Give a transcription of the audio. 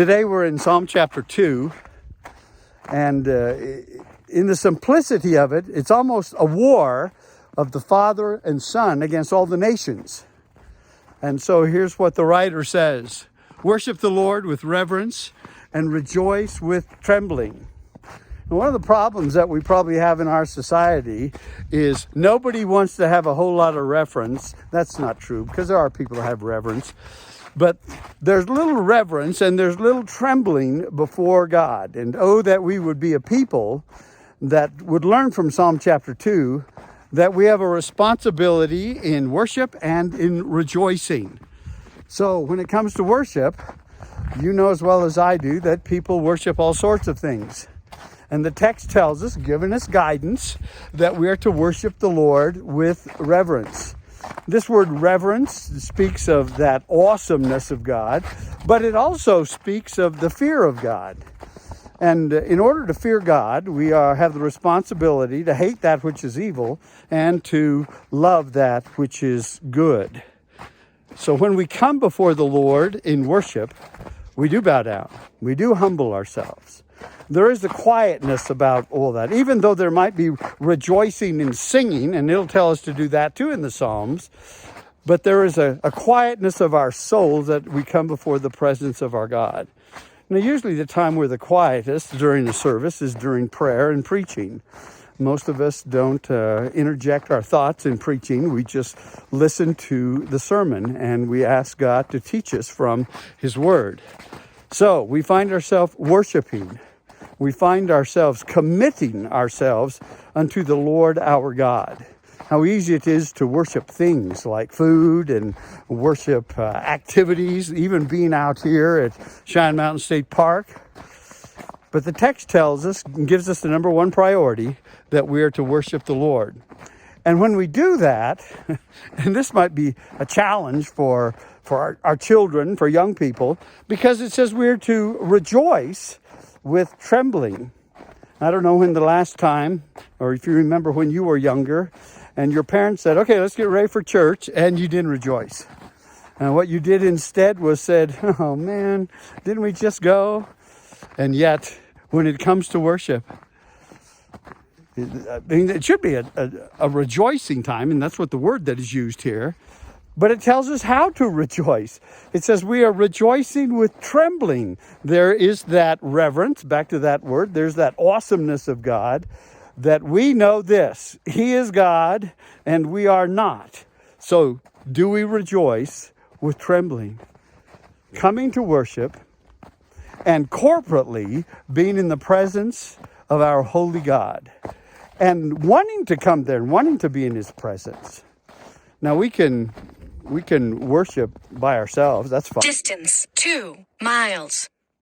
Today we're in Psalm chapter 2, and in the simplicity of it, it's almost a war of the Father and Son against all the nations. And so here's what the writer says: worship the Lord with reverence and rejoice with trembling. And one of the problems that we probably have in our society is nobody wants to have a whole lot of reverence. That's not true, because there are people who have reverence. But there's little reverence and there's little trembling before God. And oh, that we would be a people that would learn from Psalm chapter 2 that we have a responsibility in worship and in rejoicing. So when it comes to worship, you know as well as I do that people worship all sorts of things. And the text tells us, giving us guidance, that we are to worship the Lord with reverence. This word reverence speaks of that awesomeness of God, but it also speaks of the fear of God. And in order to fear God, we have the responsibility to hate that which is evil and to love that which is good. So when we come before the Lord in worship, we do bow down. We do humble ourselves. There is a quietness about all that, even though there might be rejoicing and singing, and it'll tell us to do that too in the Psalms. But there is a quietness of our souls that we come before the presence of our God. Now, usually the time we're the quietest during the service is during prayer and preaching. Most of us don't interject our thoughts in preaching. We just listen to the sermon and we ask God to teach us from His Word. So we find ourselves worshiping. We find ourselves committing ourselves unto the Lord our God. How easy it is to worship things like food and worship activities, even being out here at Cheyenne Mountain State Park. But the text tells us and gives us the number one priority, that we are to worship the Lord. And when we do that, and this might be a challenge for our children, for young people, because it says we're to rejoice with trembling. I don't know when the last time, or if you remember when you were younger, and your parents said, okay, let's get ready for church, and you didn't rejoice. And what you did instead was said, oh man, didn't we just go? And yet, when it comes to worship, I mean, it should be a rejoicing time, and that's what the word that is used here. But it tells us how to rejoice. It says we are rejoicing with trembling. There is that reverence, back to that word, there's that awesomeness of God, that we know this: He is God and we are not. So do we rejoice with trembling? Coming to worship and corporately being in the presence of our holy God and wanting to come there and wanting to be in His presence. Now we can worship by ourselves. That's fine. Distance 2 miles.